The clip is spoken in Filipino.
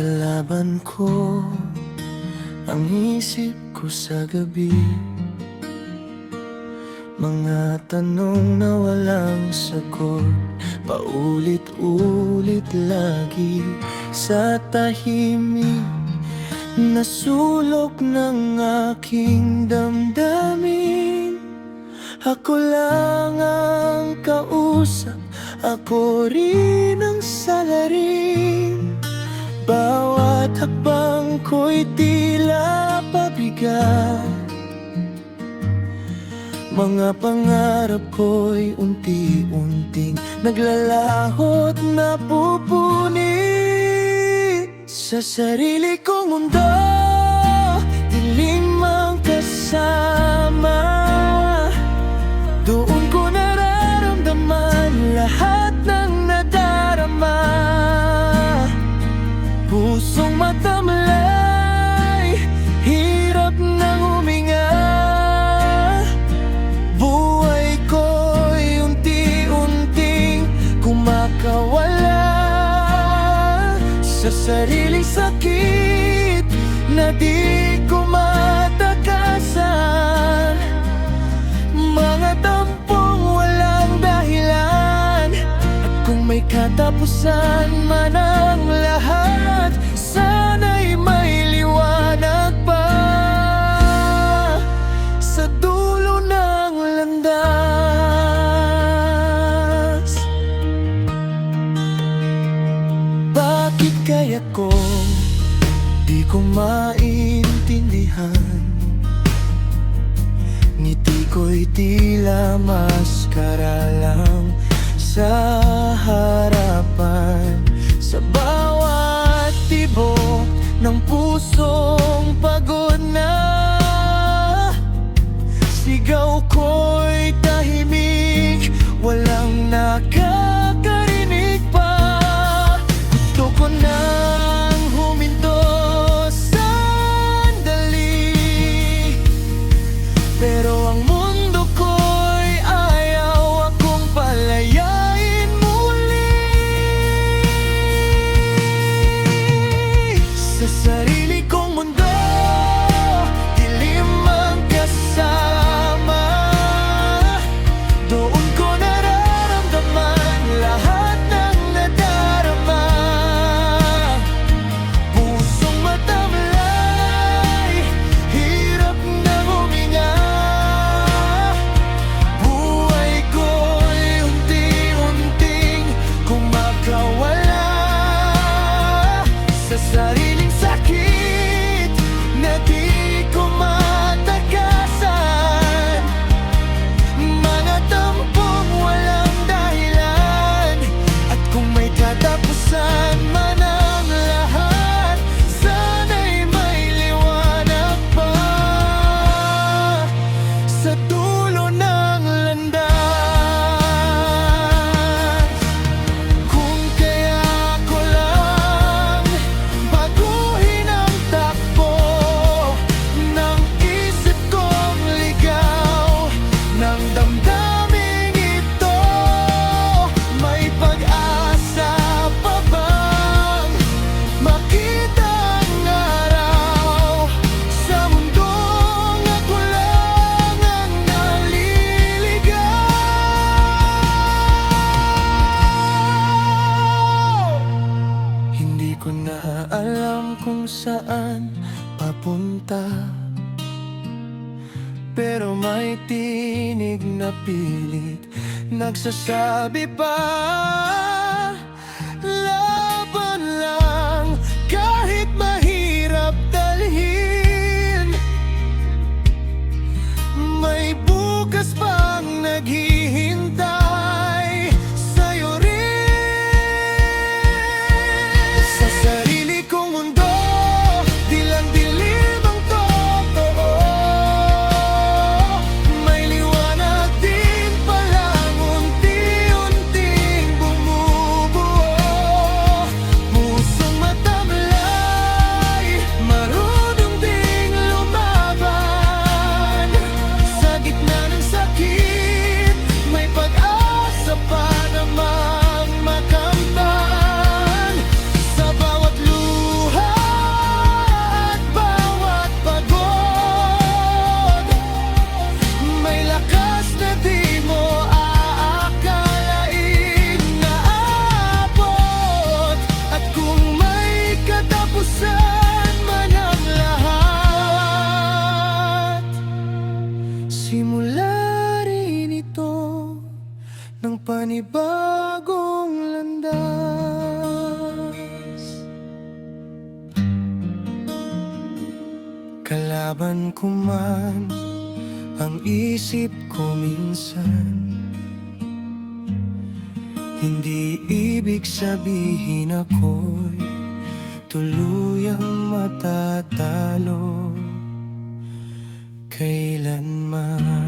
Kalaban ko ang isip ko sa gabi, mga tanong na walang sagot, paulit-ulit lagi sa tahimik na sulok ng aking damdamin. Ako lang ang kausap, ako rin ang salarin. Bawat hakbang ko'y tila pabigat, mga pangarap ko'y unti-unting naglalahot na pupunit. Sa sarili kong mundo, dilim ang kasama. Doon ko nararamdaman lahat ng nadarama. Pusong matamlay, hirap nang huminga. Buhay ko'y unti-unting kumakawala sa sariling sakit na di ko matakasan. Mga tampong walang dahilan, at kung may katapusan man ang lahat, sana'y may liwanag pa sa dulo ng landas. Bakit kaya ko di ko maintindihan? Ngiti ko'y tila maskara lang sa harapan. Sa bawat tibok ng pusong pagod na, sigaw ko'y tahimik, walang nakakarinig pa. Gusto ko nang huminto sandali, pero ang mundo ko'y ayaw akong palayain muli. Sa sarili kong mundo, dilim ang kasama. Doon ko nararamdaman lahat ng nadarama. Pusong matamlay, hirap nang huminga. Buhay ko'y unti-unting kumakawala sa sariling sakit na di ko matakasan. Mga tampong walang dahilan, at kung may katapusan man ang lahat, sana'y may liwanag pa sa dulo ng landas. Kung kaya ko lang baguhin ang takbo ng isip kong ligaw, ng damdaming ito, may pag-asa pa bang makita ang araw sa mundong ako lang ang naliligaw? Hindi ko na alam kung saan papunta, pero may tinig na pilit nagsasabi pa, laban lang kahit mahirap dalhin. May bukas pang naghihintay sa'yo rin. Sa sarili kong mundo, dilang-dilim ang totoo. May liwanag din palang unti-unting bumubuo. Kalaban ko man ang isip ko minsan, hindi ibig sabihin ako'y tuluyang matatalo kailanman.